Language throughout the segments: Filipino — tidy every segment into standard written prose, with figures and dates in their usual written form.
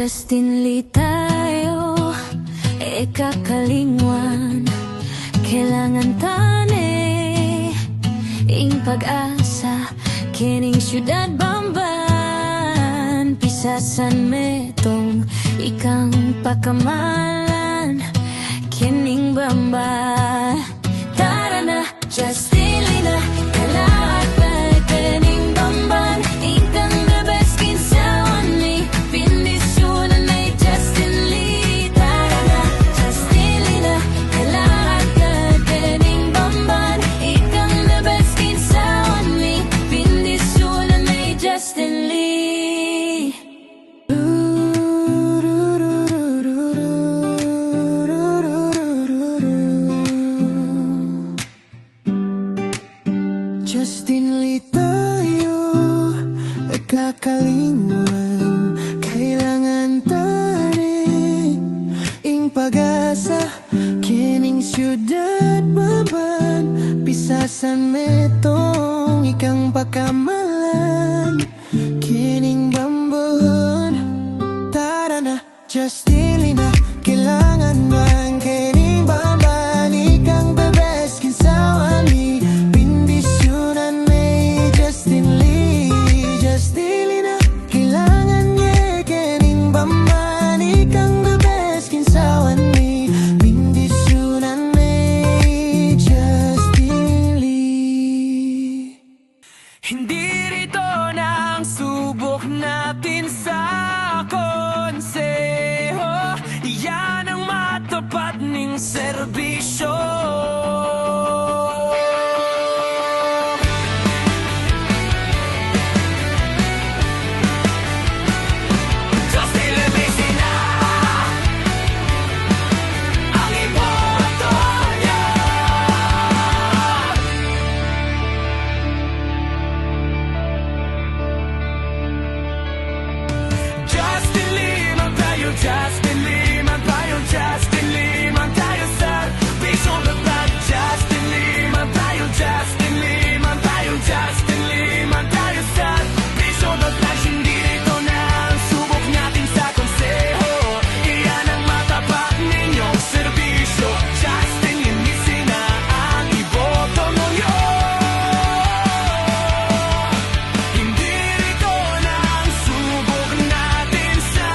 Justin Lee tayo, kakalingwan. Kailangan tani ing pag-asa, kining syudad Bamban. Pisasan metong ikang pakamalan, kining Bamba. Tara na, Justin Lee na, kailangan pa kining Bamban. Ikang the best kinsawan ni Pindisunan ay Justin Lee. Tara na, Justin Lee na, kailangan pa kining Bamban. Ikang the best kinsawan ni Pindisunan ay Justin Lee. Justin Lee tayo, kakalingwan. Kailangan tani ing pag-asa, kining syudad Bamban. Pisasan metong ikang pakamalan, kining Bamban. Tara na, Justin Lee na, kailangan man kining Bamban. Ikang the best kinsawan ni Pindisunan may Justin Lee. Justin Lee na, kailangan niya kining Bamban. Ikang the best kinsawan ni Pindisunan may Justin Lee. Hindi rito na ang subok natin sa konseho. Iyan ang matapat ning serbisyo. Justin Lee, man tayo, Justin Lee, man tayo sa bisong lahat. Justin Lee, man tayo, Justin Lee, man tayo, Justin Lee, man tayo sa bisong lahat. Hindi rito na ang subok natin sa konseho. Iyan ang matapat ninyong serbisyo. Justin, linisin na ang iboto ninyo. Hindi rito na ang subok natin sa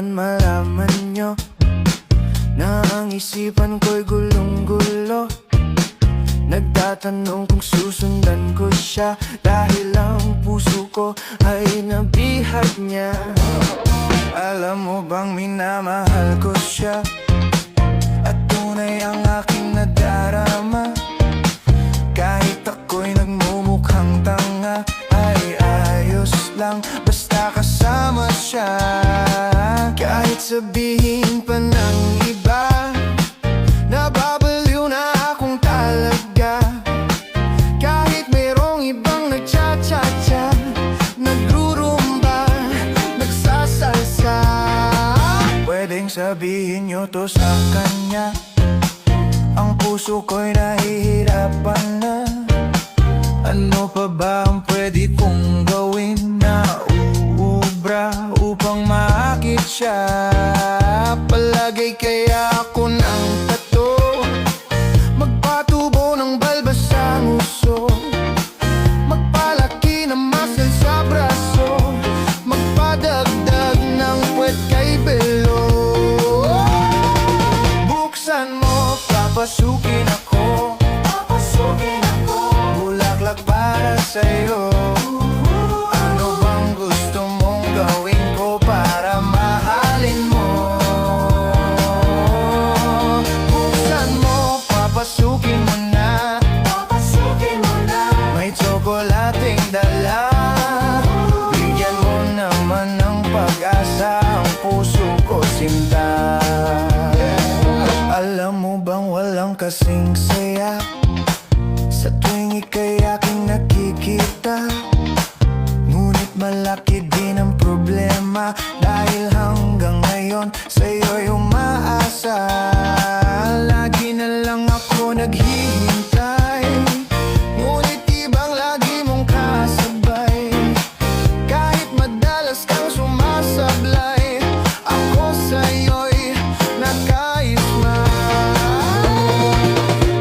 malaman nyo na ang isipan ko'y gulong-gulo. Nagtatanong kung susundan ko siya, dahil ang puso ko ay nabihag niya. Alam mo bang minamahal ko siya, at tunay ang aking nadarama. Kahit ako'y nagmumukhang tanga, ay ayos lang basta kasama siya. Kahit sabihin pa ng iba, nababaliw na akong talaga. Kahit mayroong ibang nagcha-cha-cha, nagrurumba, nagsasalsa. Pwedeng sabihin nyo to sa kanya, ang puso ko'y nahihirapan na. Ano pa ba ang pwede kong gawin na uubra upang maakit siya? Palagay kaya ako ng tato, magpatubo ng balbas sa nguso, magpalaki ng muscle sa braso. kasing saya sa tuwing ika'y aking nakikita. Ngunit malaki din ang problema, dahil hanggang ngayon sa'yo'y umaasa. Lagi na lang ako naghihintay, ngunit ibang lagi mong kasabay. Kahit madalas kang sumasablay, ako sa'yo'y nakaisma.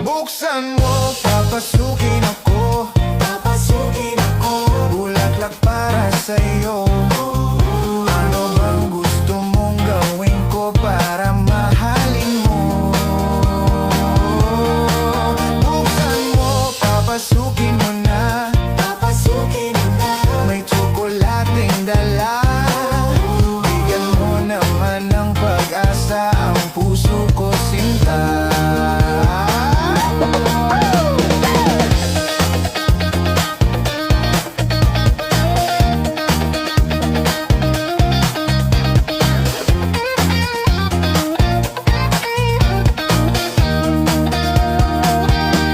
Buksan mo, papasukin ako, bulaklak para sa'yo. Ano bang gusto mong gawin ko para mahalin mo? Buksan mo, papasukin mo na, may tsokolating dala. Bigyan mo naman ng pag-asa ang puso ko, sinta.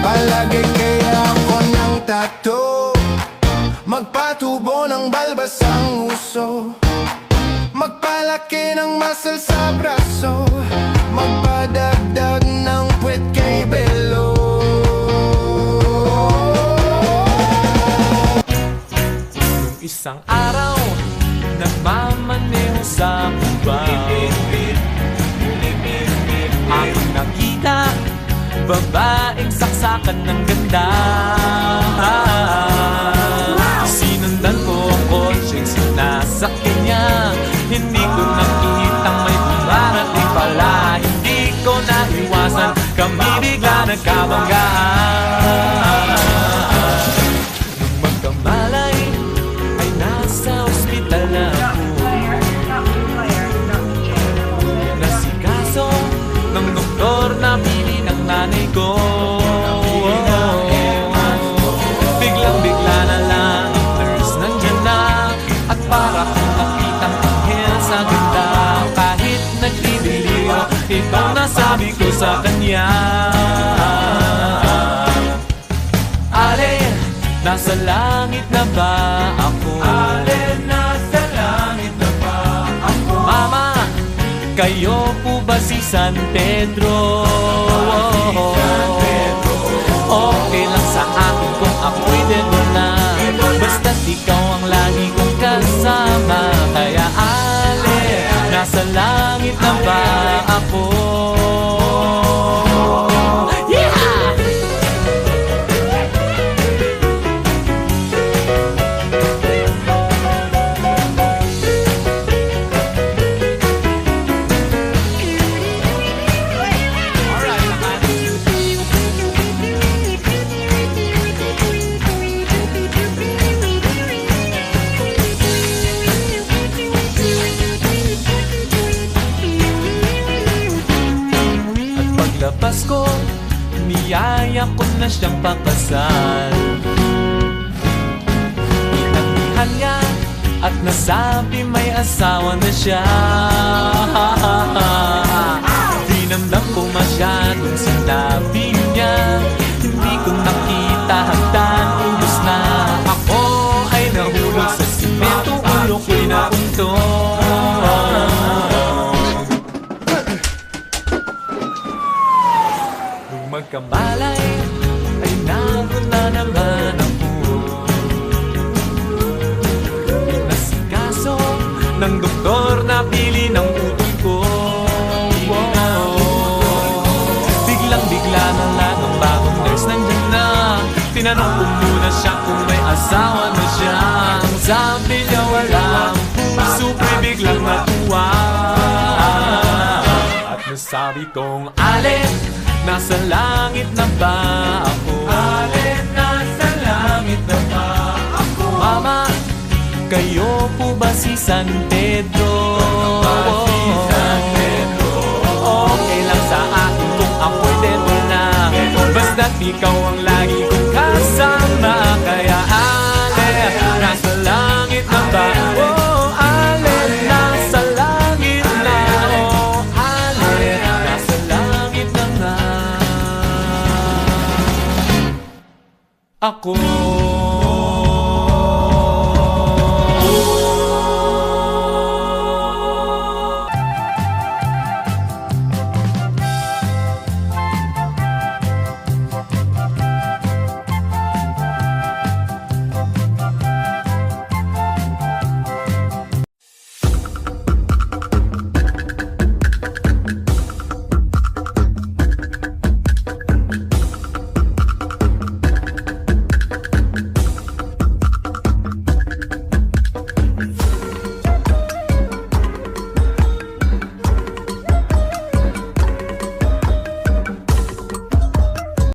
Palagay kaya ako ng tattoo, magpatubo ng balbas ang uso, magpalaki ng muscle sa braso, magpadagdag ng puwet kay Belo. Isang araw, nagmamaneho sa Cuba, aking nakita babaeng saksakan ng ganda. Sinundan ko ang kotseng sinasakyan niya, hindi ko nakitang may pumarating pala. Hindi ko naiwasan, kami bigla nagkabanggaan. Nung magkamalay ay nasa ospital na ako, nasikaso ng doktor na pili ng nanay ko. Biglang-bigla na lang ang nurse nandyan na, at para kong nakitang anghel sa ganda. Kahit nagliliyo, ito nasabi ko sa kanya. Ale, nasa langit na ba ako? Ale, nasa langit na ba ako? Mama, kayo po ba si San Pedro? Okay lang sa akin kung ako'y dedo na, basta't ikaw ang lagi kong kasama. Kaya ale, nasa langit na ba ako? Paglabas ko, niyaya ko na siyang pakasal. Inandihan niya at nasabi may asawa na siya. Dinamdam ko masyadong sinabi niya, hindi ko nakita hagdan, ubos na. Ako ay nahulog sa simento, ulo ko'y nauntog. Magkamalay ay nabuna naman ako, pinasikaso ng doktor na pili ng utong ko. Biglang-bigla na lang ang bagong nurse nandyan na, tinanong ko muna siya kung may asawa na siya. Ang sabi niya walang puso, ko'y biglang natuwa. At nasabi kong alin, nasa langit na ba ako? Ale, nasa langit na ba ako? Mama, kayo po ba si San Pedro? Okay lang sa akin kung ako'y dedo na, basta't ikaw ang lagi kong kasama. Kaya ale, nasa langit na ba? Oh, ale, nasa langit na. Oh, ale, nasa langit na nga. ako.